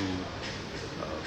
2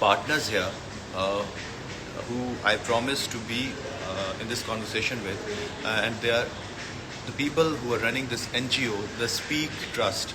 partners here who I promise to be in this conversation with, and they are the people who are running this NGO, the Speak Trust.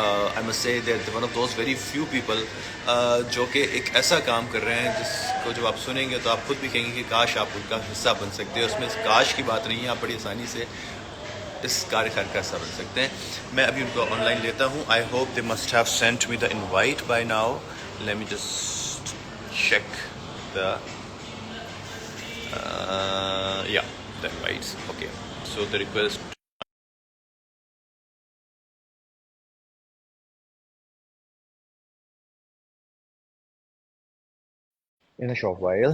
I must سے that one of those very few people جو کہ ایک ایسا کام کر رہے ہیں جس کو جب آپ سنیں گے تو آپ خود بھی کہیں گے کہ کاش آپ ان کا حصہ بن سکتے ہیں. اس میں کاش کی بات نہیں ہے, آپ بڑی آسانی سے اس کار خیر کا حصہ بن سکتے ہیں. میں ابھی ان کو آن لائن لیتا ہوں. I hope they must have sent me the invite by now. Let me just check the یا the invites. Okay, so the request. In a short while.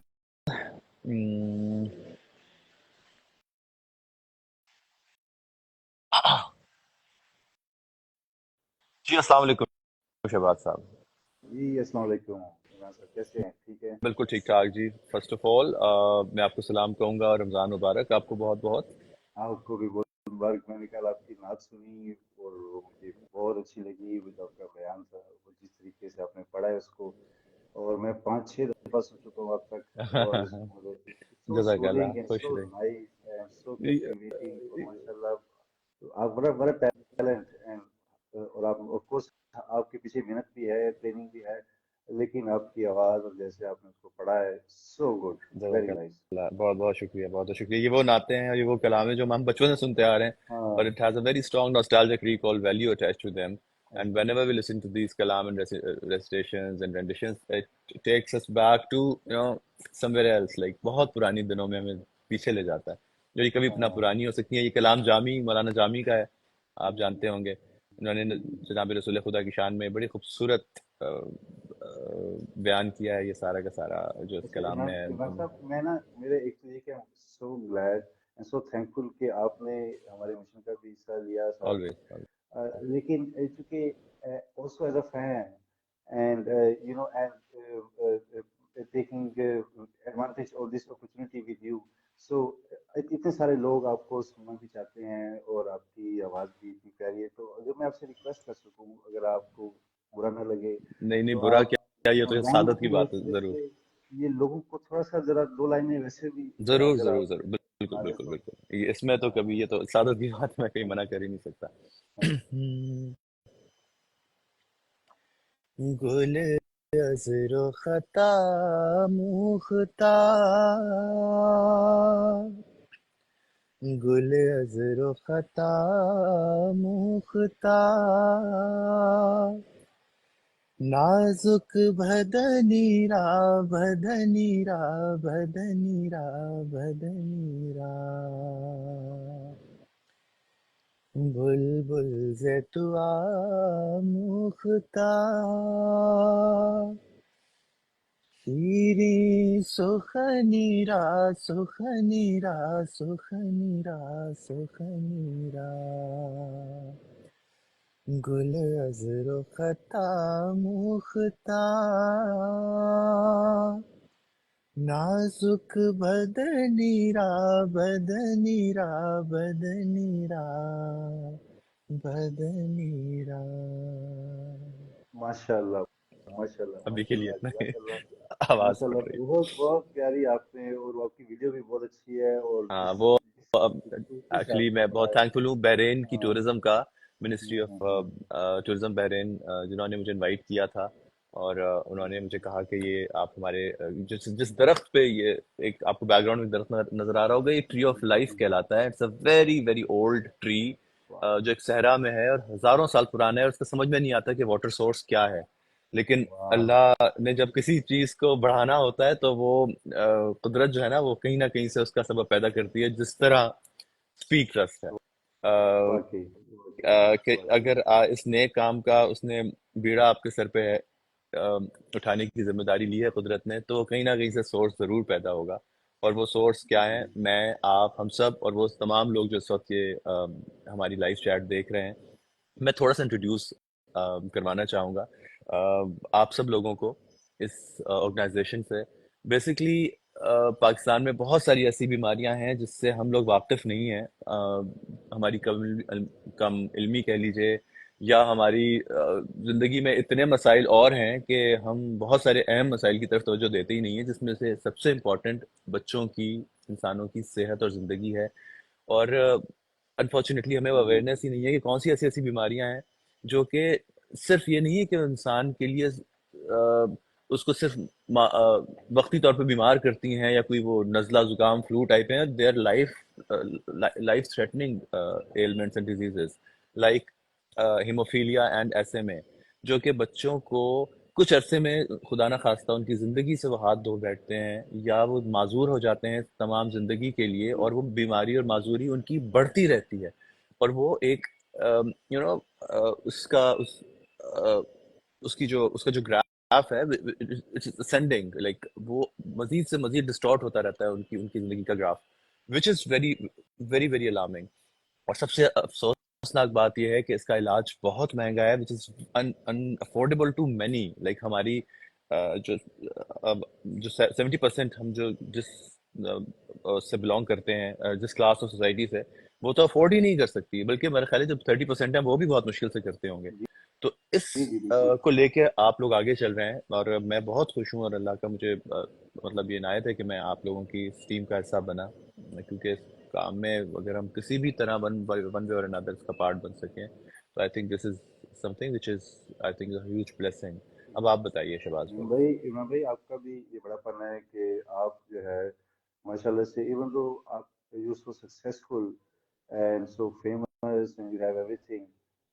Mm. جی السلام علیکم شہباز صاحب. جی السلام علیکم عمران صاحب، کیسے ہیں؟ ٹھیک ہے. بالکل ٹھیک ٹھاک جی. فرسٹ آف آل میں آپ کو سلام کہوں گا, اور رمضان مبارک آپ کو بہت بہت. آپ کو بھی بہت مبارک. میں نے کل آپ کی نعت سنی اور وہ مجھے بہت اچھی لگی. آپ کا بیان تھا اور جس طریقے سے آپ نے پڑھا ہے اس کو، اور میں 5-6 دفعہ سن چکا ہوں اب تک. اور سو جزاک اللہ, سوتنگ اینڈ خوش سو رہے. Nice and so captivating. اور ماشاء اللہ آپ بڑا ٹیلنٹ. اور آپ آف کورس آپ کے پیچھے محنت بھی ہے، ٹریننگ بھی ہے، لیکن آپ کی آواز اور جیسے آپ نے اس کو پڑھا ہے، سو گڈ، جزاک ویری نائس. اللہ, بہت بہت شکریہ, بہت بہت شکریہ. یہ وہ نعتیں ہیں اور یہ وہ کلام ہیں جو ہم بچپن سے سنتے آ رہے ہیں, ہاں. اور it has a very strong nostalgic recall value attached to them. And whenever we listen to these kalam and recitations and renditions, it takes us back to, somewhere else, like بہت پرانی دنوں میں ہمیں پیچھے لے جاتا ہے, جو یہ کبھی اتنا ہاں. پرانی ہو سکتی ہیں. یہ کلام جامی, مولانا جامی کا ہے, آپ جانتے ہوں گے. انہوں نے جناب رسول خدا کی شان میں بڑی خوبصورت بیان کیا ہے یہ سارا کا سارا جو اس اچھا کلام میں ہے. عمران صاحب، میں نا میرے ایک تو یہ کہ so glad and so thankful کہ آپ نے ہمارے مشن کا بھی حصہ لیا ساتھ میں. آلویز. لیکن چونکہ also as a fan and taking advantage of this opportunity with you, so اتنے سارے لوگ آپ کو سننا بھی چاہتے ہیں اور آپ کی آواز بھی اتنی پیاری ہے. تو اگر میں آپ سے ریکویسٹ کر سکوں، اگر آپ کو برا نہ لگے، نہیں نہیں, تو برا آپ کیا, یہ تو رمضان سعادت کی کی بات ہے. حیثیت ضرور سے یہ لوگوں کو تھوڑا سا ذرا 2 لائنیں ویسے بھی ضرور اگر ضرور آپ ضرور, بالکل سنا دیں بالکل تو. بالکل. اس میں تو کبھی, یہ تو سعادت کی بات میں کہیں منع کر ہی نہیں سکتا. ہاں. گل عذر و خطا مختار, گل عذر و خطا مختار, نازک بھدنی را بھدنی را بھدنی را بھدنی را, بلبل سے تو مختار, شیریں سخنی را سخنی را سخنی را سخنی را, گل عذر و خطا مختار, نازک بدنی را بدنی را بدنی را بدنی را. ماشاء اللہ، ماشاء اللہ، ابھی کے ماشاء لیے اللہ، اتنا ہی, جزاک اللہ. آواز ماشاء اللہ، پھٹ رہی. بہت بہت پیاری آپ نے، اور آپ کی ویڈیو بھی بہت اچھی ہے. اور ہاں جس وہ, جس خوبصورتی سے ایکچولی آپ نے میں بہت پڑھا ہے. تھینک فل ہوں بحرین کی ہاں. ٹورزم کا, منسٹری ہاں. آف ہاں. ٹورزم بحرین, جنہوں نے مجھے انوائٹ کیا تھا, اور انہوں نے مجھے کہا کہ یہ آپ ہمارے جس درخت پہ, یہ ایک آپ کو بیک گراؤنڈ میں درخت نظر آ رہا ہوگا, یہ ٹری آف لائف کہلاتا ہے. It's a very very old tree, جو ایک صحرا میں ہے اور ہزاروں سال پرانا ہے, اور اس کا سمجھ میں نہیں آتا کہ واٹر سورس کیا ہے. لیکن واہ. اللہ نے جب کسی چیز کو بڑھانا ہوتا ہے تو وہ قدرت جو ہے نا, وہ کہیں نہ کہیں سے اس کا سبب پیدا کرتی ہے. جس طرح اسپیک ٹرسٹ ہے, واقعی واقعی کہ واقعی. اگر اس نیک کام کا اس نے بیڑا آپ کے سر پہ اٹھانے کی ذمہ داری لی ہے قدرت نے, تو کہیں نہ کہیں سے سورس ضرور پیدا ہوگا. اور وہ سورس کیا ہے, میں, آپ, ہم سب, اور وہ تمام لوگ جو اس وقت یہ ہماری لائف چیٹ دیکھ رہے ہیں. میں تھوڑا سا انٹروڈیوس کروانا چاہوں گا آپ سب لوگوں کو اس آرگنائزیشن سے. بیسکلی پاکستان میں بہت ساری ایسی بیماریاں ہیں جس سے ہم لوگ واقف نہیں ہیں, ہماری کم علمی کہہ لیجئے, یا ہماری زندگی میں اتنے مسائل اور ہیں کہ ہم بہت سارے اہم مسائل کی طرف توجہ دیتے ہی نہیں ہیں, جس میں سے سب سے امپورٹنٹ بچوں کی, انسانوں کی صحت اور زندگی ہے. اور انفارچونیٹلی ہمیں اویئرنیس ہی نہیں ہے کہ کون سی ایسی ایسی بیماریاں ہیں جو کہ صرف یہ نہیں ہے کہ انسان کے لیے اس کو صرف وقتی طور پہ بیمار کرتی ہیں یا کوئی وہ نزلہ زکام فلو ٹائپ ہیں. They are life threatening elements and diseases like haemophilia and S M A, جو کہ بچوں کو کچھ عرصے میں خدا نہ خواستہ ان کی زندگی سے وہ ہاتھ دھو بیٹھتے ہیں یا وہ معذور ہو جاتے ہیں تمام زندگی کے لیے, اور وہ بیماری اور معذوری ان کی بڑھتی رہتی ہے. اور وہ ایک یو نو اس کا جو گراف ہے ascending, لائک وہ مزید سے مزید ڈسٹارٹ ہوتا رہتا ہے ان کی زندگی کا graph, which is very very very alarming. اور سب سے افسوسناک بات یہ ہے کہ اس کا علاج بہت مہنگا ہے, which is unaffordable to many. Like ہماری جو 70% ہم جس سے بلونگ کرتے ہیں, جس کلاس آف سوسائٹی سے, وہ تو افورڈ ہی نہیں کر سکتی, بلکہ میرا خیال ہے جب 30% ہیں وہ بھی بہت مشکل سے کرتے ہوں گے. جی تو اس جی بالکل. کو لے کے آپ لوگ آگے چل رہے ہیں, اور میں بہت خوش ہوں, اور اللہ کا مجھے مطلب یہ عنایت ہے کہ میں آپ لوگوں کی اس ٹیم کا حصہ بنا, کیونکہ اس کام میں اگر ہم کسی بھی طرح ون وے اور another اس کا پارٹ بن سکیں, تو I think this is some thing which is I think a huge blessing. اب آپ بتائیے شہباز بھائی. بھائی امام بھائی آپ کا بھی یہ بڑا پن ہے کہ آپ جو ہے ماشاء اللہ سے ایون دو آپ you so successful and so famous and you have every thing,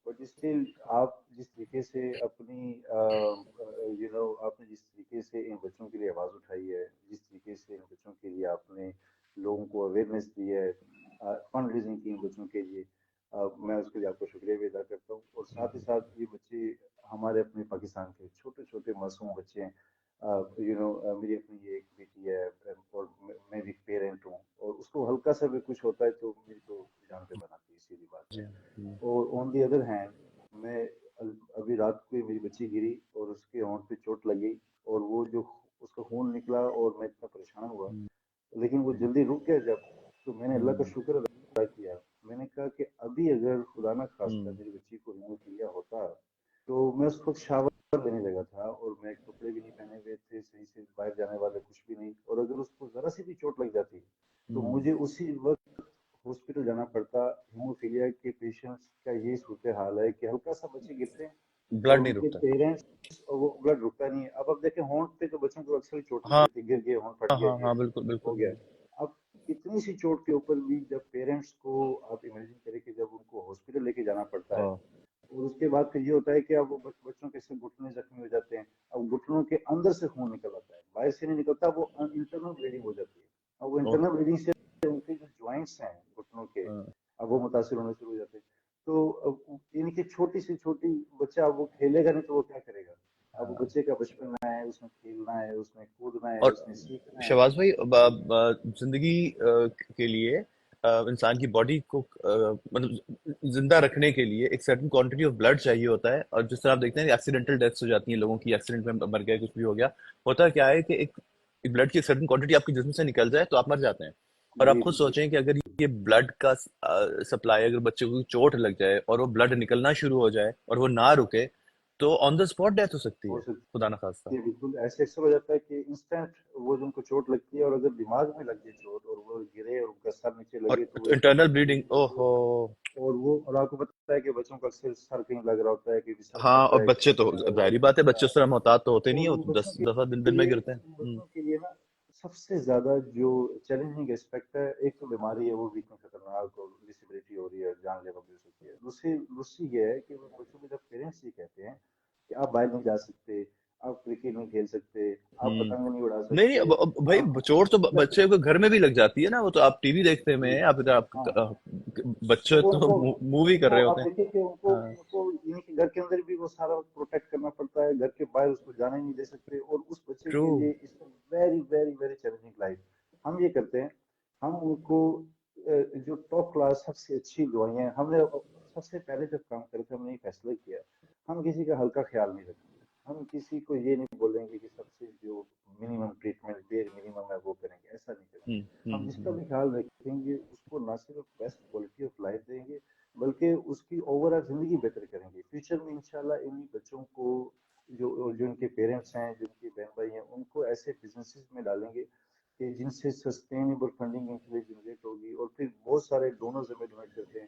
but still آپ جس طریقے سے اپنی آپ نے جس طریقے سے ان بچوں کے لیے آواز اٹھائی ہے, جس طریقے سے ان بچوں کے لیے آپ نے لوگوں کو اویئرنیس دی ہے, فنڈ ریزنگ کی ان بچوں کے لیے, میں اس کے لیے آپ کو شکریہ بھی ادا کرتا ہوں. اور ساتھ ہی ساتھ یہ بچے ہمارے اپنے پاکستان کے چھوٹے چھوٹے معصوم بچے ہیں. میری اپنی یہ ایک بیٹی ہے اور میں بھی پیرنٹ ہوں, اور اس کو ہلکا سا بھی کچھ ہوتا ہے تو میری تو جان پہ بناتی ہے, سیدھی بات ہے. جی. اور آن دی ادر ہینڈ میں ابھی رات کو میری بچی گری اور اس کے ہونٹ پہ چوٹ لگ گئی, اور وہ جو اس کا خون نکلا اور میں اتنا پریشان ہوا, لیکن وہ جلدی رک گیا جب, تو میں نے اللہ کا شکر ادا کیا. میں نے کہا کہ ابھی اگر خدا نہ خواستہ میری بچی کو ہیموفیلیا ہوتا تو میں اس وقت شاور لینے لگا تھا, اور میں کپڑے بھی نہیں پہنے ہوئے تھے صحیح سے, باہر جانے والے کچھ بھی نہیں, اور اگر اس کو ذرا سی بھی چوٹ لگ جاتی تو مجھے اسی وقت ہاسپٹل جانا پڑتا. ہیموفیلیا کے پیشنٹس کا یہ صورتحال ہے کہ ہلکا سا بچے گرتے ہیں اور بلڈ ان نہیں کے رکتا. پیرنٹس, اور وہ بلڈ رکتا نہیں ہے. اب دیکھیں ہونٹ پہ تو بچوں کو اکثر چوٹ لگ ہاں جاتی ہے, گر گئے ہونٹ پھٹ گیا, ہاں یہ ہاں, بالکل ہو بالکل. گیا. اب اتنی سی چوٹ کے اوپر بھی جب پیرنٹس کو آپ امیجن کریں کہ جب ان کو ہاسپٹل لے کے جانا پڑتا ہے, اور اس کے بعد پھر یہ ہوتا ہے کہ اب وہ بچوں کے سے گھٹنے زخمی ہو جاتے ہیں. اب گھٹنوں کے اندر سے خون نکل آتا ہے, باہر سے نہیں نکلتا, وہ انٹرنل بلیڈنگ ہو جاتی ہے. اب وہ انٹرنل بلیڈنگ سے ان کے جو جوائنٹس ہیں گھٹنوں کے, اب وہ متاثر ہونے شروع ہو جاتے ہیں. تو ان کی چھوٹی سی چھوٹی بچہ, اب وہ کھیلے گا نہیں تو وہ کیا کرے گا؟ اب وہ بچے کا بچپن ہے, اس میں کھیلنا ہے, اس میں کودنا ہے, اور اس میں سیکھنا ہے. شہباز بھائی, زندگی کے لیے انسان کی باڈی کو مطلب زندہ رکھنے کے لیے ایک سرٹن کوانٹٹی آف بلڈ چاہیے ہوتا ہے. اور جس طرح آپ دیکھتے ہیں ایکسیڈنٹل ڈیتھس ہو جاتی ہیں لوگوں کی, ایکسیڈنٹ میں مر گئے, کچھ بھی ہو گیا, ہوتا کیا ہے کہ ایک بلڈ کی ایک سرٹن کوانٹٹی آپ کے جسم سے نکل جائے تو آپ مر جاتے ہیں. اور آپ جی خود جی سوچیں کہ اگر یہ بلڈ کا سپلائی, اگر بچے کو چوٹ لگ جائے اور وہ بلڈ نکلنا شروع ہو جائے اور وہ نہ رکے, تو آن دا اسپاٹ ڈیتھ ہو سکتی ہو ہے, سکتی خدا نہ خواستہ. ہے بالکل. ایسے اکثر ہو جاتا ہے کہ انسٹنٹ وہ جن کو چوٹ لگتی ہے, اور اگر دماغ میں لگ جائے چوٹ اور وہ گرے اور ان کا سر نیچے اور لگے تو وہ انٹرنل انسٹنٹ بلیڈنگ, او ہو. اور آپ کو پتہ ہے کہ بچوں کا اکثر سر کہیں لگ رہا ہوتا ہے, کہ سر ہاں, پھٹ اور رہا ہے, بچے کہیں تو کچھ ہو رہا ظاہری ہے. بات ہے, بچے اس طرح محتاط تو ہوتے نہیں اور ہیں, ان وہ بچوں 10 دفعہ کے دن میں لیے گرتے ہیں. ان بچوں کے لیے نا سب سے زیادہ جو چیلنجنگ اسپیکٹ ہے, ایک تو بیماری ہے وہ بھی اتنی خطرناک اور ڈسیبلٹی ہو رہی ہے, جان لیوا بھی ہو سکتی ہے. دوسری یہ ہے کہ بچوں کو جب پیرنٹس یہ کہتے ہیں کہ آپ باہر نہیں جا سکتے, آپ کرکٹ نہیں کھیل سکتے, آپ ہوں. پتنگ نہیں اڑا نہیں نہیں, سکتے, بھائی آپ چوٹ تو مطلب بچے کو گھر میں بھی لگ جاتی ہے نا, وہ تو آپ ٹی وی دیکھتے میں جی ہیں, آپ ہاں, بچے وہ تو مووی ان کر کو رہے آپ ہوتے ہیں. دیکھیں کہ ہاں, ان کو یعنی کہ گھر کے اندر بھی وہ سارا پروٹیکٹ کرنا پڑتا ہے, گھر کے باہر اس کو جانے نہیں دے سکتے, اور اس بچے ٹرو. کے لیے اس very very very challenging life. ہم یہ کرتے ہیں, ہم ان کو جو ٹاپ کلاس سب سے اچھی دوائیاں, ہم نے سب سے پہلے جب کام کرے تھے ہم نے یہ فیصلہ کیا, ہم کسی کا ہلکا خیال نہیں رکھیں گے. ہم کسی کو یہ نہیں بولیں گے کہ سب سے جو منیمم ٹریٹمنٹ بیر منیمم ہے وہ کریں گے, ایسا نہیں کریں گے. ہم جس کا بھی خیال رکھیں گے اس کو نہ صرف بیسٹ کوالٹی آف لائف دیں گے, بلکہ اس کی اوور آل زندگی بہتر کریں گے. فیوچر میں انشاءاللہ انہی بچوں کو جو ان کے پیرنٹس ہیں, جو ان کے بہن بھائی ہیں, ان کو ایسے بزنسز میں ڈالیں گے کہ جن سے سسٹینیبل فنڈنگ ان کے لیے جنریٹ ہوگی, اور پھر بہت سارے ڈونرز ہمیں ڈونیٹ کرتے ہیں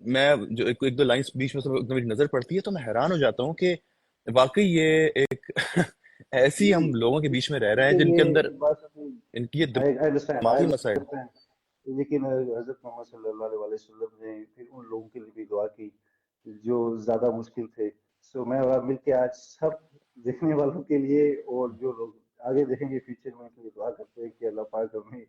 میں جو ایک دو لائنس بیچ میں سے میری نظر پڑتی ہے تو میں حیران ہو جاتا ہوں کہ واقعی یہ ایک ایسی ہم لوگوں کے بیچ میں رہ رہے ہیں جن کے اندر یہ بات ان کی یہ آئی دماغی مسائل. انڈرسٹینڈ ہیں، لیکن حضرت محمد صلی اللہ علیہ وسلم نے پھر ان لوگوں کے لیے بھی دعا کی جو زیادہ مشکل تھے. سو میں اور آپ مل کے آج سب دیکھنے والوں کے لیے اور جو لوگ آگے دیکھیں گے فیوچر میں ان کے لیے دعا کرتے ہیں کہ اللہ پاک ہمیں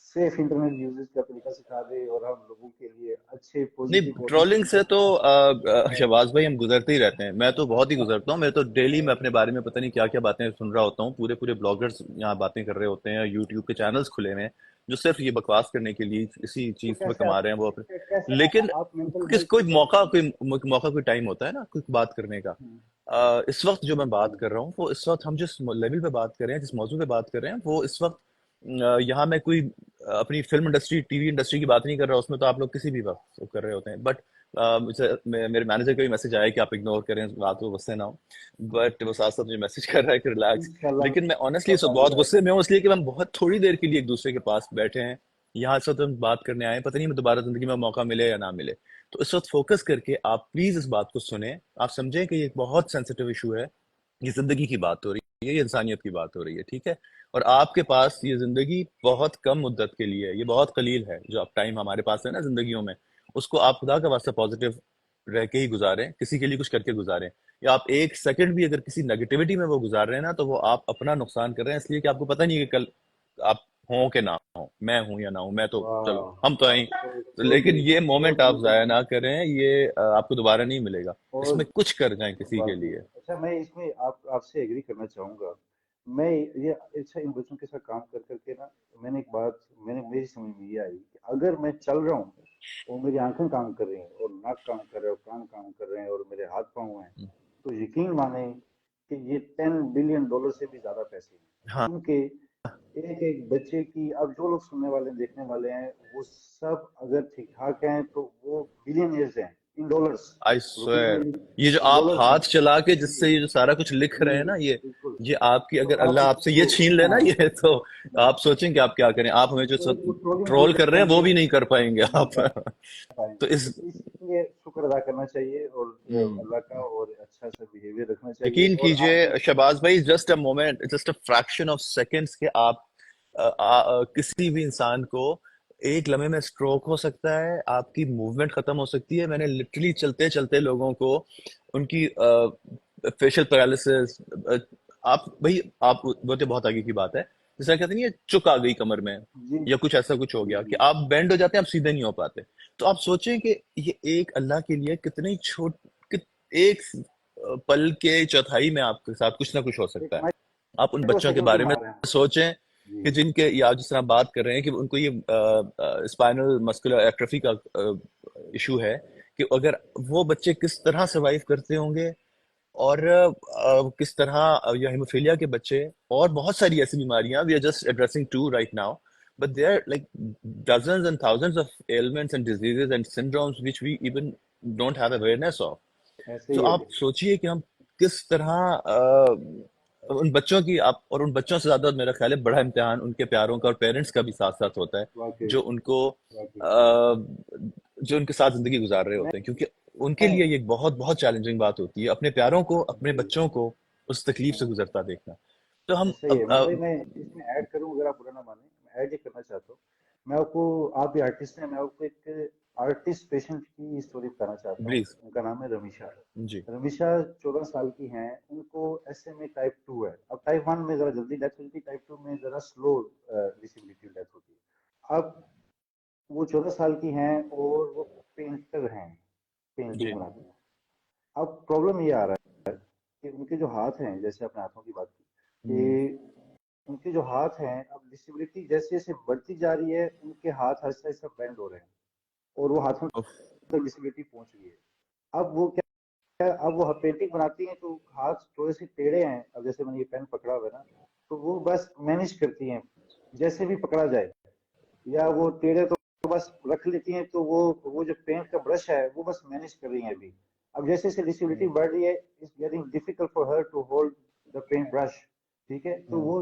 سیف انٹرنیٹ یوزز کا طریقہ سکھا دے اور ہم لوگوں کے لیے اچھے نہیں، پوزیٹیو اور ٹرولنگ سے تو شہباز بھائی ہم گزرتے ہی رہتے ہیں. میں تو بہت ہی گزرتا ہوں. میں تو ڈیلی میں اپنے بارے میں پتہ نہیں کیا کیا باتیں سن رہا ہوتا ہوں. پورے بلاگرز یہاں باتیں کر رہے ہوتے ہیں، یوٹیوب کے چینلز کھلے ہوئے ہیں جو صرف یہ بکواس کرنے کے لیے اسی تو چیز میں کیسے کما آپ رہے ہیں وہ اپنے. کیسے لیکن آپ مینٹل کس ہیلتھ سے کیسے. کوئی ٹائم ہوتا ہے نا کوئی بات کرنے کا. اس وقت جو میں بات کر رہا ہوں وہ اس وقت ہم جس لیول پہ بات کر رہے ہیں، جس موضوع پہ بات کر رہے ہیں، وہ اس وقت یہاں میں کوئی اپنی film industry T V industry کی بات نہیں کر رہا. اس میں تو آپ لوگ کسی بھی وقت کر رہے ہوتے ہیں. بٹ میرے مینیجر کا بھی میسج آیا کہ آپ اگنور کریں بات کو، غصے نہ ہو. بٹ وہ ساتھ ساتھ مجھے میسج کر رہا ہے کہ ریلیکس. انشاءاللہ لیکن میں آنیسٹلی سب آگے بہت آئے غصے گا. میں ہوں، اس لیے کہ ہم بہت تھوڑی دیر کے لیے ایک دوسرے کے پاس بیٹھے ہیں. یہاں اس وقت ہم بات کرنے آئے ہیں، پتہ نہیں میں دوبارہ زندگی میں موقع ملے یا نہ ملے. تو اس وقت فوکس کر کے آپ پلیز اس بات کو سنیں. آپ سمجھیں کہ یہ ایک بہت سینسیٹیو ایشو ہے. یہ زندگی کی بات ہو رہی ہے، یہ انسانیت کی بات ہو رہی ہے، ٹھیک ہے. اور آپ کے پاس یہ زندگی بہت کم مدت کے لیے ہے. یہ بہت قلیل ہے جو آپ ٹائم ہمارے پاس ہے نا زندگیوں میں. اس کو آپ خدا کا واسطہ پازیٹیو رہ کے ہی گزاریں، کسی کے لیے کچھ کر کے گزاریں. یا آپ ایک سیکنڈ بھی اگر کسی نیگیٹیوٹی میں وہ گزار رہے ہیں نا تو وہ آپ اپنا نقصان کر رہے ہیں، اس لیے کہ آپ کو پتہ نہیں کہ کل آپ ہوں کہ نہ ہوں، میں ہوں یا نہ ہوں. میں تو چلو واہ ہم تو آئیں. لیکن یہ مومنٹ آپ ضائع نہ کریں. یہ آپ کو دوبارہ نہیں ملے گا. اس اور میں کچھ کر جائیں کسی کے واقعی لیے. اچھا میں اس میں آپ سے ایگری کرنا چاہوں گا. میں یہ اچھا ان بچوں کے ساتھ کام کر کر کے نا میں نے ایک بات میری سمجھ میں یہ آئی کہ اگر میں چل رہا ہوں اور میری آنکھیں کام کر رہی ہیں اور ناک کام کر رہے ہیں اور کان کام کر رہے ہیں اور میرے ہاتھ پاؤں ہیں تو یقین مانیں کہ یہ $10 بلین سے بھی زیادہ پیسے ہیں. ہاں. کیونکہ ایک ایک بچے کی اب جو لوگ سننے والے ہیں دیکھنے والے ہیں وہ سب اگر ٹھیک ٹھاک ہیں تو وہ بلینئرز ہیں ان ڈالرز. آئی روپے سویر میں یہ جو ان آپ ڈالرز ہیں. ہاتھ چلا کے جس سے جی یہ جو سارا کچھ لکھ رہے ہیں نا، یہ بالکل. یہ آپ کی تو اگر آپ اللہ اس آپ سے یہ کو چھین لے نا ہاں یہ تو آپ سوچیں کہ آپ کیا کریں. آپ ہمیں جو تو وہ ٹرولنگ نہیں ٹرول کر کر رہے ہیں پائیں وہ گے بھی نہیں کر پائیں گے آپ. پائیں تو گے. تو اس لیے شکر ادا کرنا چاہیے اور ہم، اللہ کا اور اچھا سا بہیویئر رکھنا چاہیے یقین اور کیجئے آپ کو شہباز بھائی، just a moment, just a fraction of seconds کہ آپ کسی بھی انسان کو ایک لمحے میں سٹروک ہو سکتا ہے، آپ کی موومنٹ ختم ہو سکتی ہے. میں نے لٹرلی چلتے چلتے لوگوں کو ان کی فیشل پیرالسس، آپ وہ تو بہت آگے کی بات ہے. جس طرح کہتے ہیں یہ چک آ گئی کمر میں جی یا کچھ ایسا کچھ ہو جی گیا کہ جی آپ بینڈ ہو جاتے ہیں، آپ سیدھے نہیں ہو پاتے. تو آپ سوچیں کہ یہ ایک اللہ کے لیے کتنی ایک پل کے چوتھائی میں آپ کے ساتھ کچھ نہ کچھ ہو ایک سکتا ہے. آپ ان مائکرو بچوں کے سیکنڈ کی بارے میں مار ہے. سوچیں جی کہ جن کے یا جس طرح بات کر رہے ہیں کہ ان کو یہ اسپائنل مسکولر ایٹروفی کا ایشو ہے، کہ اگر وہ بچے کس طرح سروائیو کرتے ہوں گے. اور کس طرح یا ہیموفیلیا کے بچے اور بہت ساری ایسی بیماریاں we are just addressing to right now. But they are like dozens and thousands of elements and diseases and syndromes which we even don't have awareness of. ایسے تو ہی ہے آپ سوچئے کہ ہم کس طرح ان بچوں کی اور ان بچوں سے زیادہ میرا خیال ہے بڑا امتحان ان کے پیاروں کا اور پیرنٹس کا بھی ساتھ ساتھ ہوتا ہے واقعی جو ان کو واقعی. جو ان کے ساتھ زندگی گزار رہے میں ہوتے ہیں، کیونکہ ان کے لیے یہ ایک بہت بہت چیلنجنگ بات ہوتی ہے اپنے پیاروں کو، اپنے بچوں کو اس تکلیف سے گزرتا دیکھنا. تو ہم ایسا ہی ہے عمر بھائی. میں اس میں ایڈ کروں اگر آپ برا نہ مانیں میں ایڈ یہ کرنا چاہتا ہوں. میں آپ کو آپ بھی آرٹسٹ ہیں میں آپ کو ایک آرٹسٹ پیشنٹ کی اسٹوری بتانا چاہتا ہوں. پلیز. ان کا نام ہے رمیشا. جی. رمیشا 14 سال کی ہیں. ان کو SMA ٹائپ 2 ہے. اب ٹائپ 1 میں ذرا جلدی ڈیتھ ہوتی ہے, ٹائپ 2 میں ذرا سلو ڈسیبلٹی ڈیتھ ہوتی ہے. اب وہ 14 سال کی ہیں اور وہ پینٹر ہیں, پینٹنگ جی. بناتی ہیں. اب پرابلم یہ آ رہا ہے کہ ان کے جو ہاتھ ہیں, جیسے اپنے ہاتھوں کی بات کی کہ ان کے جو ہاتھ ہیں اب ڈسیبلٹی جیسے جیسے بڑھتی جا رہی ہے ان کے ہاتھ آہستہ آہستہ بینڈ ہو رہے ہیں اور وہ ہاتھوں تک ڈسیبلٹی پہنچ گئی ہے. اب وہ کیا, اب وہ پینٹنگ بناتی ہیں تو ہاتھ تھوڑے سے ٹیڑھے ہیں. اب جیسے میں نے یہ پین پکڑا ہوا ہے نا تو وہ بس مینج کرتی ہیں جیسے بھی پکڑا جائے, یا وہ ٹیڑھے تو بس رکھ لیتی ہیں تو وہ جو پینٹ کا برش ہے وہ بس مینج کر رہی ہیں ابھی. اب جیسے جیسے ڈسیبلٹی بڑھ رہی ہے it's getting difficult for her to hold the paint brush. ٹھیک ہے, تو وہ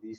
20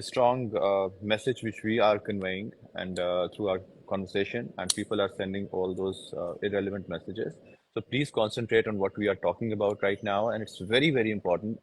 strong message which we are conveying, and through our conversation, and people are sending all those irrelevant messages. So please concentrate on what we are talking about right now, and it's very very important.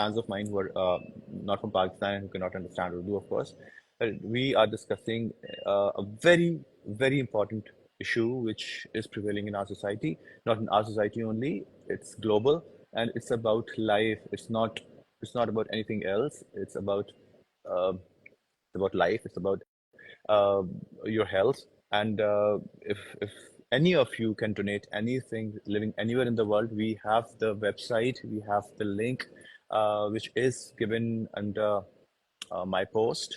fans of mine who are not from Pakistan who cannot understand Urdu, of course. But we are discussing a very very important issue which is prevailing in our society, not in our society only. It's global, and it's about life. it's not about anything else. It's about life. It's about uh, your health. And if any of you can donate anything living anywhere in the world, we have the website, we have the link, which is given under my post.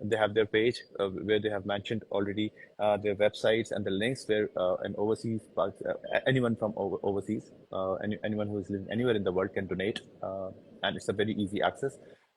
they have their page where they have mentioned already their websites and the links where an anyone from overseas, anyone who is living anywhere in the world can donate, and it's a very easy access.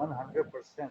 100%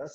10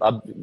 اب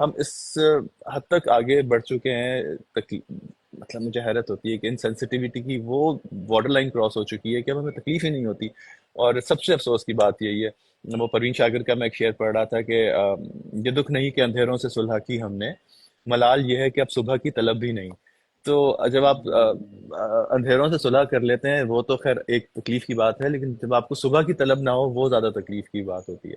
ہم اس حد تک آگے بڑھ چکے ہیں، مطلب مجھے حیرت ہوتی ہے کہ ان سینسٹیوٹی کی وہ بارڈر لائن کراس ہو چکی ہے کہ اب ہمیں تکلیف ہی نہیں ہوتی. اور سب سے افسوس کی بات یہی ہے، وہ پروین شاگر کا میں ایک شعر پڑھ رہا تھا کہ یہ دکھ نہیں کہ اندھیروں سے صلح کی ہم نے، ملال یہ ہے کہ اب صبح کی طلب بھی نہیں. تو جب آپ اندھیروں سے صلح کر لیتے ہیں وہ تو خیر ایک تکلیف کی بات ہے، لیکن جب آپ کو صبح کی طلب نہ ہو وہ زیادہ تکلیف کی بات ہوتی ہے.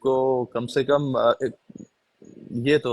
کو کم سے کم یہ تو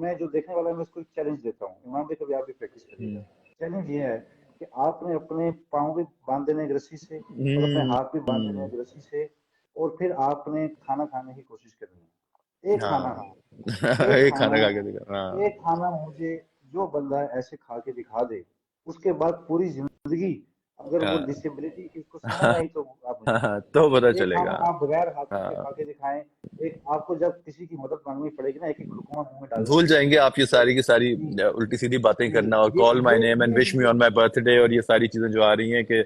میں جو دیکھنے والا ہے میں اس کو ایک چیلنج دیتا ہوں امام بھائی کبھی آپ بھی پریکٹس کریے گا چیلنج یہ ہے کہ آپ نے اپنے پاؤں بھی باندھ دینے ایک رسی سے اور اپنے ہاتھ بھی باندھ دینے ایک رسی سے اور پھر آپ نے کھانا کھانے کی کوشش کرنی ہے ایک ہاں کھانا ہاں ایک ایک کھانا کھانا کھا کے دیکھا. ہاں ایک کھانا مجھے جو بندہ ایسے کھا کے دکھا دے اس کے بعد پوری زندگی اگر وہ ڈسیبلٹی اس کو سمجھ آئی تو آپ مجھے بتائیں تو پتہ ایک چلے کھانا گا. آپ بغیر ہاتھوں کے ہاں کھا کے دکھائیں ایک آپ کو جب کسی کی مدد مانگنی پڑے گی نا ایک ایک لقمہ منہ میں ڈالنا بھول جائیں گے آپ یہ تو ساری کی ساری جی الٹی سیدھی باتیں جی کرنا اور کال مائی نیم اینڈ یہ وش می چیزیں آن مائی برتھ ڈے اور یہ ساری چیزیں جو آ رہی ہیں کہ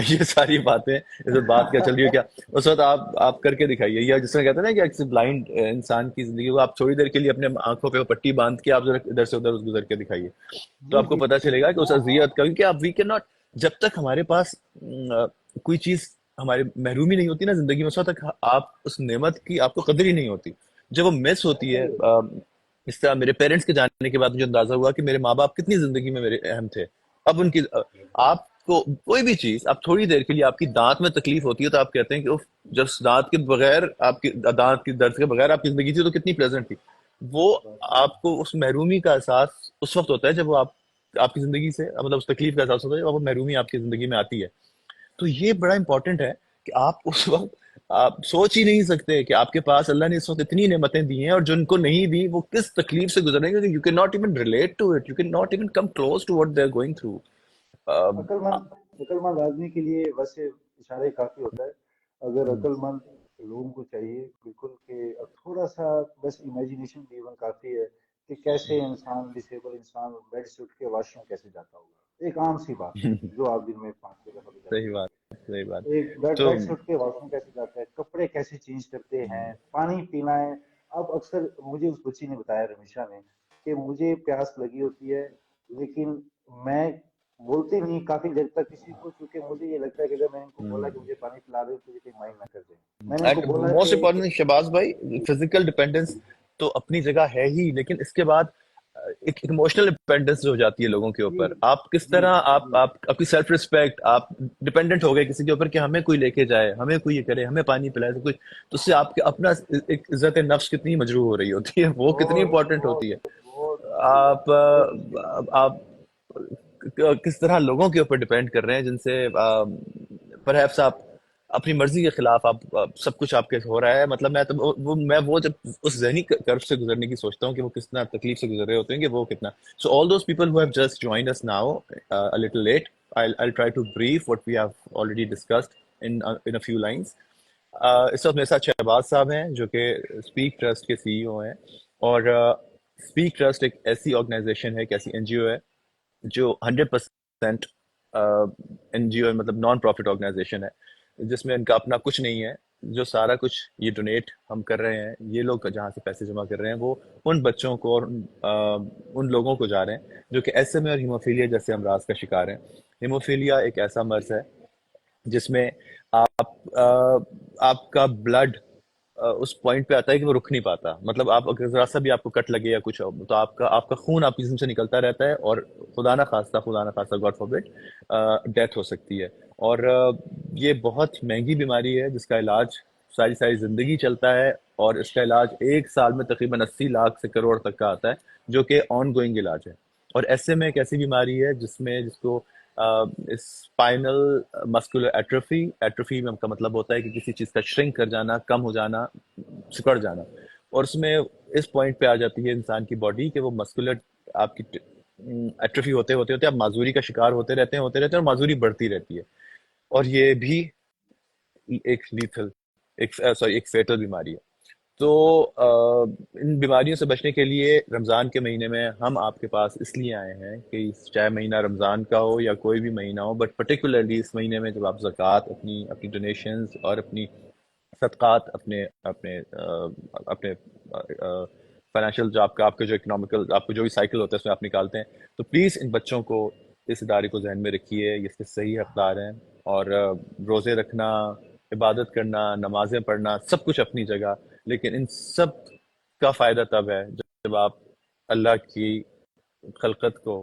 یہ ساری باتیں اس وقت بات کیا چل رہی ہے کیا اس وقت آپ کر کے دکھائیے، یا جس طرح کہتے ہیں نا کہ ایک بلائنڈ انسان کی زندگی کو آپ تھوڑی دیر کے لیے اپنے آنکھوں پہ پٹی باندھ کے آپ ذرا ادھر سے ادھر گزر کے دکھائیے تو جی آپ کو جی پتا چلے گا کہ اس ہاں اذیت کا، کیونکہ آپ وی کین ناٹ، جب تک ہمارے پاس کوئی چیز ہمارے محرومی نہیں ہوتی نا زندگی میں اس وقت تک آپ اس نعمت کی آپ کو قدر ہی نہیں ہوتی. جب وہ مس ہوتی ہے، صحیح اس طرح میرے پیرنٹس کے جانے کے بعد مجھے اندازہ ہوا کہ میرے ماں باپ کتنی زندگی میں میرے اہم تھے. اب ان کی آپ کو کوئی بھی چیز آپ تھوڑی دیر کے لیے آپ کی دانت میں تکلیف ہوتی ہے تو آپ کہتے ہیں کہ جب دانت کے بغیر آپ کی دانت کی درد کے بغیر آپ کی زندگی تھی تو کتنی پلیزنٹ تھی. وہ بات صحیح آپ کو اس محرومی کا احساس اس وقت ہوتا ہے جب وہ آپ کی زندگی سے مطلب اس تکلیف کا احساس ہوتا ہے جب وہ محرومی آپ کی زندگی میں آتی ہے. تو یہ بڑا امپورٹنٹ ہے کہ آپ اس وقت آپ سوچ ہی نہیں سکتے کہ آپ کے پاس اللہ نے اس وقت اتنی نعمتیں دی ہیں اور جن کو نہیں دی وہ کس تکلیف سے گزریں گے. You can not even relate to it, you can not even come close to what they are going through. عقل مند آدمی کے لیے ویسے اشارے کافی ہوتا ہے اگر عقل مند لوگوں کو چاہیے بالکل کہ اب تھوڑا سا بس امیجنیشن بھی ایون کافی ہے کہ کیسے انسان ڈسیبل انسان بیڈ سے اٹھ کے واش روم کیسے جاتا ہوگا ایک عام سی بات جو آپ دن میں 5 6 دفعہ بھی جاتے صحیح ہیں بات، صحیح بات. ایک بیڈ تو بیڈ سے اٹھ کے واش روم کیسے جاتا ہے کپڑے کیسے چینج کرتے ہیں پانی پینا ہے اب اکثر مجھے اس بچی نے بتایا رمیشا نے کہ مجھے پیاس لگی ہوتی ہے لیکن میں بولتے نہیں کافی دیر تک کسی کو کیونکہ مجھے یہ لگتا ہے کہ اگر میں ان کو بولا کہ مجھے پانی پلا دے تو یہ کہیں مائنڈ نہ کر دیں میں نے ان کو بولا موسٹ کہ امپورٹنٹ شہباز بھائی، فزیکل ڈپینڈنس تو اپنی جگہ ہے ہی، لیکن اس کے بعد ایک ایموشنل ڈپینڈنس جو ہو جاتی ہے لوگوں کے جی اوپر. آپ کس جی طرح جی آپ کی سیلف رسپیکٹ، آپ ڈپینڈنٹ ہو گئے کسی کے اوپر کہ ہمیں کوئی لے کے جائے، ہمیں کوئی یہ کرے، ہمیں پانی پلائے، سب کچھ. تو اس سے آپ کے اپنا ایک عزت نفس کتنی مجروح ہو رہی ہوتی ہے، وہ کتنی بہت امپورٹنٹ بہت ہوتی ہے. بہت مشکل بات آپ ہے بہت مشکل بات آپ کس طرح لوگوں کے اوپر ڈپینڈ کر رہے ہیں جن سے پرہیپس آپ اپنی مرضی کے خلاف سب کچھ آپ کے ہو رہا ہے. مطلب میں وہ جب اس ذہنی کرب سے گزرنے کی سوچتا ہوں کہ وہ کتنا تکلیف سے گزر رہے ہوتے ہیں کہ وہ کتنا. So all those people who have just joined us now a little late. I'll try to brief what we have already discussed in a few lines. اس وقت میرے ساتھ شہباز صاحب ہیں جو کہ اسپیک ٹرسٹ کے سی ای او ہیں، اور اسپیک ٹرسٹ ایک ایسی آرگنائزیشن ہے، ایک ایسی این جی او ہے جو 100% این جی او مطلب نان پروفٹ آرگنائزیشن ہے، جس میں ان کا اپنا کچھ نہیں ہے. جو سارا کچھ یہ ڈونیٹ ہم کر رہے ہیں، یہ لوگ جہاں سے پیسے جمع کر رہے ہیں وہ ان بچوں کو اور ان لوگوں کو جا رہے ہیں جو کہ ایس ایم اے اور ہیموفیلیا جیسے امراض کا شکار ہیں. ہیموفیلیا ایک ایسا مرض ہے جس میں آپ آپ کا بلڈ اس پوائنٹ پہ آتا ہے کہ وہ رک نہیں پاتا. مطلب آپ اگر ذرا سا بھی آپ کو کٹ لگے یا کچھ تو آپ کا خون آپ کے جسم سے نکلتا رہتا ہے، اور خدا نہ خواستہ گاڈ فوربڈ ڈیتھ ہو سکتی ہے. اور یہ بہت مہنگی بیماری ہے جس کا علاج ساری زندگی چلتا ہے، اور اس کا علاج ایک سال میں تقریباً 80 لاکھ سے کروڑ تک کا آتا ہے، جو کہ آن گوئنگ علاج ہے. اور ایسے میں ایک ایسی بیماری ہے جس کو اسپائنل مسکولر ایٹروفی میں کا مطلب ہوتا ہے کہ کسی چیز کا شرنک کر جانا، کم ہو جانا، سکڑ جانا. اور اس میں اس پوائنٹ پہ آ جاتی ہے انسان کی باڈی کہ وہ مسکولر آپ کی ایٹروفی ہوتے آپ معذوری کا شکار ہوتے رہتے ہیں اور معذوری بڑھتی رہتی ہے. اور یہ بھی ایک لیتھل ایک فیٹل بیماری ہے. تو ان بیماریوں سے بچنے کے لیے رمضان کے مہینے میں ہم آپ کے پاس اس لیے آئے ہیں کہ چاہے مہینہ رمضان کا ہو یا کوئی بھی مہینہ ہو، بٹ پرٹیکولرلی اس مہینے میں جب آپ زکوٰۃ، اپنی ڈونیشنز اور اپنی صدقات، اپنے فائنینشیل جو آپ کا جو اکنامیکل آپ کو جو بھی سائیکل ہوتا ہے اس میں آپ نکالتے ہیں، تو پلیز ان بچوں کو، اس ادارے کو ذہن میں رکھیے. یہ اس کے صحیح حقدار ہیں. اور روزے رکھنا، عبادت کرنا، نمازیں پڑھنا، سب کچھ اپنی جگہ، لیکن ان سب کا فائدہ تب ہے جب آپ اللہ کی خلقت کو،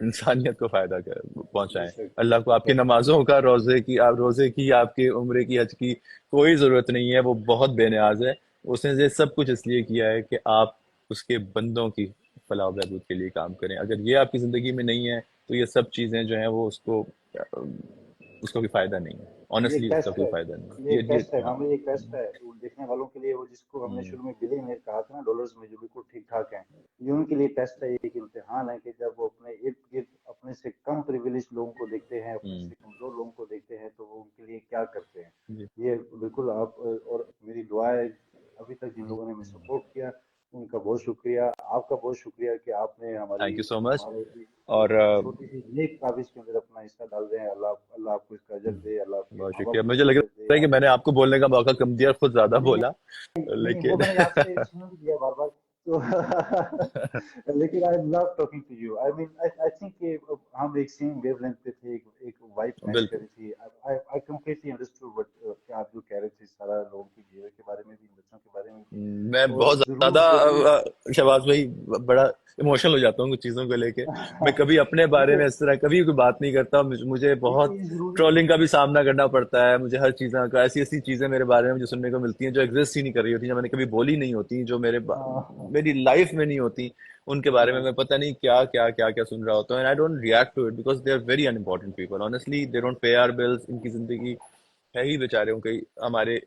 انسانیت کو فائدہ بے پہنچائیں. شک اللہ کو آپ کی نمازوں کا، روزے کی، آپ کے عمرے کی، حج کی کوئی ضرورت نہیں ہے. وہ بہت بے نیاز ہے. اس نے یہ سب کچھ اس لیے کیا ہے کہ آپ اس کے بندوں کی فلاح و بہبود کے لیے کام کریں. اگر یہ آپ کی زندگی میں نہیں ہے تو یہ سب چیزیں جو ہیں وہ اس کو کوئی فائدہ نہیں ہے. یہ آنیسٹلی اس کا ٹیسٹ کوئی ہے، فائدہ نہیں یہ ہے. ٹیسٹ ہے، ہاں. ہمیں یہ ٹیسٹ ہے وہ دیکھنے والوں کے لیے، وہ جس کو ہم نے شروع میں بلین کہا تھا نا، ڈالرز میں جو بالکل ٹھیک ٹھاک ہیں، یہ ان کے لیے ٹیسٹ ہے، ایک امتحان ہے کہ جب وہ اپنے ارد گرد اپنے سے کم پریویلیج لوگوں کو دیکھتے ہیں، اپنے سے کمزور لوگوں کو دیکھتے ہیں، تو وہ ان کے لیے کیا کرتے ہیں. جی. یہ بالکل آپ، اور میری دعا ہے ابھی تک جن لوگوں نے ہمیں سپورٹ کیا ان کا بہت شکریہ، آپ کا بہت شکریہ کہ آپ نے تھینک ہماری یو سو مچ. ہمارے اور ایک چھوٹی سی نیک کاوش کے اندر اپنا حصہ ڈال رہے ہیں. اللہ آپ کو اس کا اجر دے، اللہ آپ کے بہت ماں شکریہ. باپ کو اس مجھے کا لگ اجر دے. رہا ہے کہ میں نے آپ کو بولنے کا موقع کم دیا، خود زیادہ نہیں بولا، نہیں، وہ لیکن میں نے آپ سے چھین بھی دیا بار بار تو لیکن I love talking to you. I mean I think کہ ہم ایک سیم ویو لینتھ پہ تھے، ایک وائب میچ بالکل. کری تھی. آئی کمپلیٹلی انڈرسٹوڈ وٹ کہ آپ جو کہہ رہے تھے، سارا لوگوں کی بہیویئر کے بارے میں بھی، بچوں کے بارے میں بھی. میں اور بہت ضرور زیادہ ضرور شہباز بھائی بڑا ایموشنل ہو جاتا ہوں کچھ چیزوں کو لے کے. میں کبھی اپنے بارے میں دیکھو اس طرح کبھی کوئی بات نہیں کرتا. مجھے بہت یہ ضروری ہے. ٹرولنگ کا بھی سامنا کرنا پڑتا ہے. مجھے ہر چیزوں کا، ایسی چیزیں میرے بارے میں مجھے سننے کو ملتی ہیں جو ایگزسٹ ہی نہیں کر رہی ہوتی، جو میں نے کبھی بولی نہیں ہوتی، جو میری لائف میں نہیں ہوتی. ان کے بارے میں پتہ نہیں کیا سن رہا ہوتا ہوں. And I don't react to it because they are very unimportant people. Honestly they don't pay our bills. ان کی زندگی ہے ہی بیچارے ہوں کہ ہمارے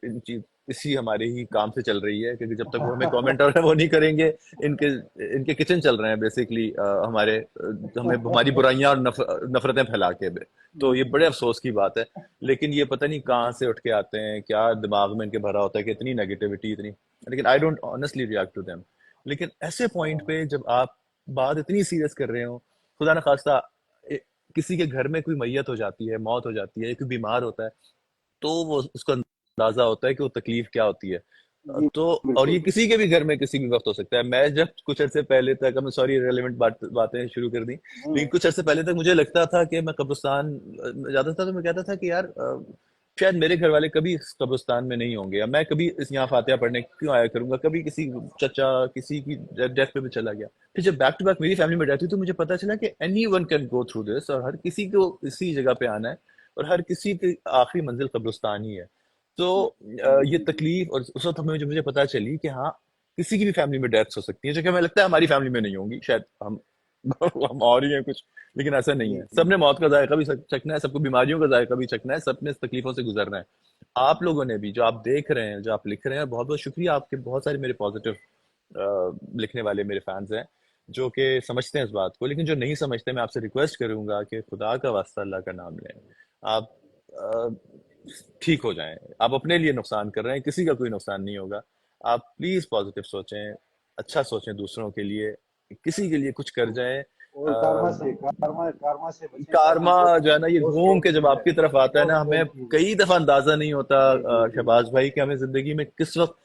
ہمارے ہی کام سے چل رہی ہے، کیونکہ جب تک وہ ہمیں کامنٹ اور وہ نہیں کریں گے، ان کے کچن چل رہے ہیں بیسیکلی ہماری برائیاں اور نفرتیں پھیلا کے. تو یہ بڑے افسوس کی بات ہے. لیکن یہ پتہ نہیں کہاں سے اٹھ کے آتے ہیں، کیا دماغ میں ان کے بھرا ہوتا ہے کہ اتنی نیگیٹیوٹی اتنی. لیکن I don't honestly react to them. لیکن ایسے پوائنٹ پہ جب آپ بات اتنی سیریس کر رہے ہو، خدا نخواستہ کسی کے گھر میں کوئی میت ہو جاتی ہے، موت ہو جاتی ہے، کوئی بیمار ہوتا ہے، تو وہ اس کو اندازہ ہوتا ہے کہ وہ تکلیف کیا ہوتی ہے. جی تو اور بالکل یہ کسی کے بھی گھر میں کسی بھی وقت ہو سکتا ہے. میں جب کچھ عرصے پہلے تک، ہم سوری ریلیونٹ باتیں شروع کر دیں، لیکن نہیں. کچھ عرصے پہلے تک مجھے لگتا تھا کہ میں قبرستان جاتا تھا تو میں کہتا تھا کہ یار شاید میرے گھر والے کبھی اس قبرستان میں نہیں ہوں گے، یا میں کبھی یہاں فاتحہ پڑھنے کیوں آیا کروں گا. کبھی کسی چچا کسی کی ڈیتھ پہ بھی چلا گیا. پھر جب بیک ٹو بیک میری فیملی میں ڈیتھ ہوئی تو مجھے پتا چلا کہ any one can go through this, اور ہر کسی کو اسی جگہ پہ آنا ہے، اور ہر کسی کی آخری منزل قبرستان ہی ہے. تو یہ تکلیف، اور اس وقت مجھے پتا چلی کہ ہاں کسی کی بھی فیملی میں ڈیتھس ہو سکتی ہیں، جو کہ ہمیں لگتا ہے ہماری فیملی میں نہیں ہوں گی، شاید ہم اور ہی ہیں کچھ، لیکن ایسا نہیں جی ہے. سب نے موت کا ذائقہ بھی چکھنا ہے، سب کو بیماریوں کا ذائقہ بھی چکھنا ہے، سب نے اس تکلیفوں سے گزرنا ہے. آپ لوگوں نے بھی، جو آپ دیکھ رہے ہیں، جو آپ لکھ رہے ہیں، بہت بہت شکریہ. آپ کے بہت سارے میرے پازیٹیو لکھنے والے میرے فینز ہیں جو کہ سمجھتے ہیں اس بات کو. لیکن جو نہیں سمجھتے، میں آپ سے ریکویسٹ کروں گا کہ خدا کا واسطہ اللہ کا نام لیں. آپ ٹھیک ہو جائیں. آپ اپنے لیے نقصان کر رہے ہیں، کسی کا کوئی نقصان نہیں ہوگا. آپ پلیز پازیٹیو سوچیں، اچھا سوچیں دوسروں کے لیے، کسی کے لیے کچھ کر جائیں. اور کارما سے بچیں. کارما کارما بہت جو ہے نا، یہ بہت گھوم اسٹرانگ کے جب چیز آپ ہے، کی طرف آتا ہے بہت نا، ہمیں اسٹرانگ چیز ہے. کئی دفعہ اندازہ نہیں ہوتا جی جی جی شہباز بھائی کہ ہمیں زندگی میں کس وقت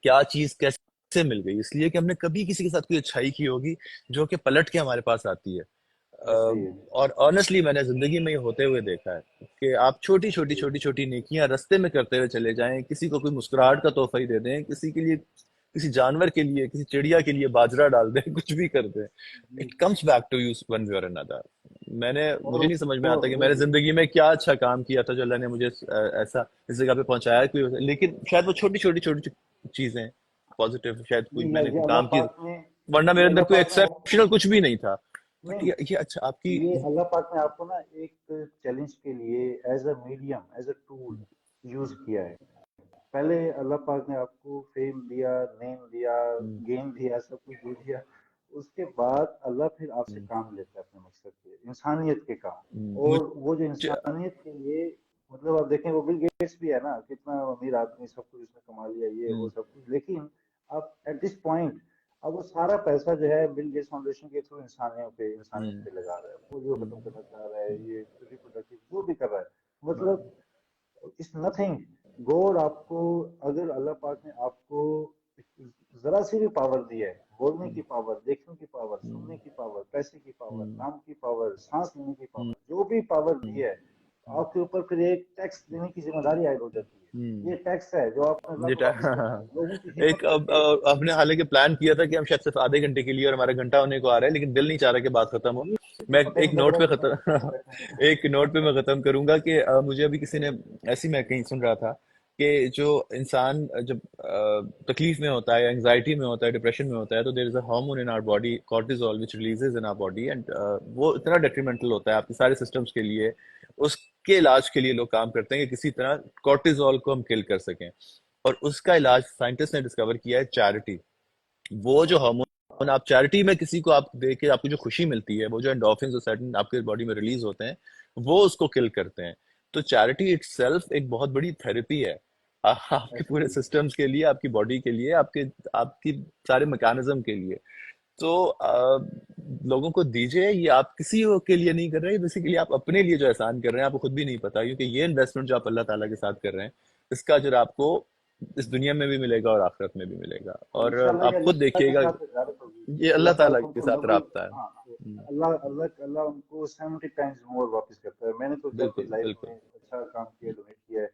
کیا چیز کیسے مل گئی. اس لیے کہ ہم نے کبھی کسی کے ساتھ کوئی اچھائی کی ہوگی جو کہ پلٹ کے ہمارے پاس آتی ہے. صحیح ہے. اور آنیسٹلی میں نے زندگی میں یہ ہوتے ہوئے دیکھا ہے کہ آپ چھوٹی چھوٹی چھوٹی چھوٹی نیکیاں رستے میں کرتے ہوئے چلے جائیں، کسی کو کوئی مسکراہٹ کا تحفہ ہی دے دیں، کسی کے لیے، کسی جانور کے لیے، کسی چڑیا کے لیے باجرہ ڈال دیں، کچھ بھی کر دیں، جی. It comes back to you one way اور another. اور مجھے نہیں سمجھ میں آتا کہ میں وہ نے زندگی میں کیا اچھا کام کیا تھا جو اللہ نے مجھے ایسا اس جگہ پہ پہنچایا، کوئی لیکن شاید وہ چھوٹی چھوٹی چھوٹی چیزیں پازیٹیو، شاید کوئی میں نے یہ کوئی اللہ کام کی، پاک نے ورنہ میرے یہ اندر اللہ کوئی پاک نے ایکسیپشنل کچھ بھی نہیں تھا. بٹ نہیں یہ اچھا آپ کی یہ اللہ پاک نے آپ کو نا ایک چیلنج کے لیے as a medium as a tool use کیا ہے. پہلے اللہ پاک نے آپ کو فیم دیا، نیم دیا، گیم دیا، سب کچھ دے دیا. اس کے بعد اللہ پھر آپ سے کام لیتا ہے اپنے مقصد کے، انسانیت کے کام. اور وہ جو مجھے انسانیت کے لیے مطلب آپ دیکھیں وہ بل گیٹس بھی ہے نا، کتنا امیر آدمی، سب کچھ اس نے کما لیا، یہ وہ سب کچھ، لیکن اب ایٹ دس پوائنٹ اب وہ سارا پیسہ جو ہے بل گیٹس فاؤنڈیشن کے تھرو انسانیت پہ لگا رہا ہے. پولیو ختم کرنا چاہ رہا ہے، یہ ریپروڈکٹیو جو بھی کر رہا ہے. مطلب اٹس نتھنگ. گوڈ آپ کو اگر اللہ پاک نے آپ کو ذرا سی بھی پاور دی ہے، بولنے کی پاور، دیکھنے کی پاور، سننے کی پاور، پیسے کی پاور، نام کی پاور، سانس لینے کی پاور، جو بھی پاور دی ہے، آپ کے اوپر پھر ایک ٹیکس دینے کی ذمہ داری عائد ہو جاتی ہے. یہ ٹیکس ہے جو آپ نے اللہ کو واپس کرنا ہے، لوگوں کی ایک ہمت کر کے. ہم نے حالانکہ پلان کیا تھا کہ ہم شاید صرف آدھے گھنٹے کے لیے اور ہمارا گھنٹہ ہونے کو آ رہا ہے، لیکن دل نہیں چاہ رہا کہ بات ختم ہو. میں پتہ ایک نہیں لگ نوٹ رہا پہ ہے کہ ختم بیٹھے ایک نوٹ پہ میں ختم کروں گا کہ مجھے ابھی کسی نے ایسی، میں کہیں سن رہا تھا کہ جو انسان جب تکلیف میں ہوتا ہے یا انگزائٹی میں ہوتا ہے، ڈپریشن میں ہوتا ہے، تو there is a hormone in our body, cortisol, which releases in our body, and وہ اتنا ڈیٹریمنٹل ہوتا ہے آپ کے سارے سسٹمز کے لیے. اس کے علاج کے لیے لوگ کام کرتے ہیں کہ کسی طرح کورٹیزول کو ہم کل کر سکیں، اور اس کا علاج سائنٹسٹ نے ڈسکور کیا ہے چیریٹی. وہ جو ہارمون آپ چیریٹی میں کسی کو آپ دے کے آپ کو جو خوشی ملتی ہے، وہ جو انڈورفنز اور سیٹن آپ کے باڈی میں ریلیز ہوتے ہیں، وہ اس کو کل کرتے ہیں. تو چیریٹی اٹ سیلف ایک بہت بڑی تھراپی ہے آپ کے پورے سسٹمز کے لیے، آپ کی باڈی کے لیے، آپ کی سارے میکانزم کے لیے. تو لوگوں کو دیجئے، یہ آپ کسی کے لیے نہیں کر رہے، بیسیکلی آپ اپنے لیے جو احسان کر رہے ہیں آپ کو خود بھی نہیں پتا، کیونکہ یہ انویسٹمنٹ جو آپ اللہ تعالیٰ کے ساتھ کر رہے ہیں، اس کا اجر آپ کو اس دنیا میں بھی ملے گا اور آخرت میں بھی ملے گا. اور انشاءاللہ یہ آپ خود اللہ دیکھیے کے گا، ساتھ زیارت ہوگی. یہ اللہ اللہ تعالیٰ پاک ان کے کو ساتھ ڈبل، رابطہ ہے. ہاں اللہ ان کو 70 ٹائمز مور واپس کرتا ہے. میں نے تو کیا اپنی بالکل لائف بالکل. میں اچھا کام کیا، ڈونیٹ کیا ہے،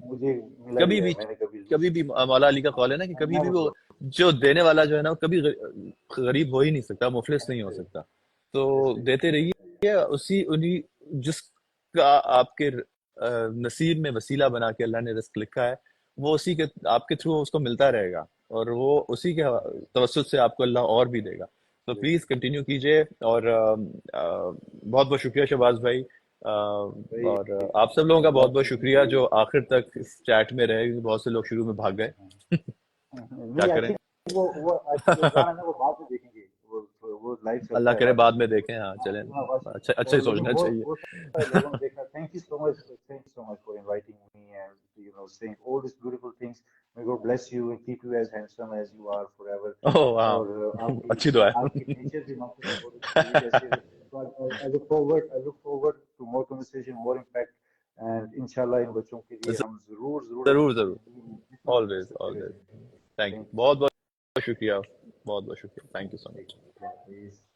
مجھے ملا ہی کبھی ہے. بھی میں نے کبھی کبھی بھی مولا علی کا قول ہے نا کہ کبھی بھی وہ جو دینے والا جو ہے نا، وہ کبھی غریب ہو ہی نہیں سکتا، مفلس نہیں ہو سکتا. تو دیتے رہیے، انہی جس کا آپ کے نصیب میں وسیلہ بنا کے اللہ نے رزق لکھا ہے، وہ اسی کے آپ کے تھرو اس کو ملتا رہے گا، اور وہ اسی کے توسط سے آپ کو اللہ اور بھی دے گا. تو پلیز کنٹینیو کیجئے. اور بہت بہت شکریہ شہباز بھائی، اور آپ سب لوگوں کا بہت بہت شکریہ جو آخر تک اس چیٹ میں رہے، کیونکہ بہت سے لوگ شروع میں بھاگ گئے. کیا نہیں، آئی کریں تھنک وہ گانا نا وہ بعد میں دیکھیں گے، وہ لائف اللہ چلتا ہے کرے بعد میں بعد میں دیکھیں گے. دیکھیں. ہاں چلیں، ہاں بس. اچھا ہی اور لیکن سوچنا چاہیے. بہت سارے لوگوں نے دیکھا. Thank you so much, thank you so much for inviting me and seeing all these beautiful things. May God bless you and keep you as handsome as you are forever. اوہ واہ، اور اچھی دعا آپ کی ہے. نیچر بھی ماشاء اللہ بہت اچھی ہے. جیسے I look forward to more conversation, more impact, and انشاءاللہ ان بچوں کے لیے ہم ضرور ضرور اپنی ضرور، زندگی میں جتنا بھی کر آلویز سکتے آلویز. کریں گے. تھینک یو، تھینک یو بہت سو بہت شکریہ، بہت بہت شکریہ. تھینک یو سو مچ. مچ. اللہ حافظ.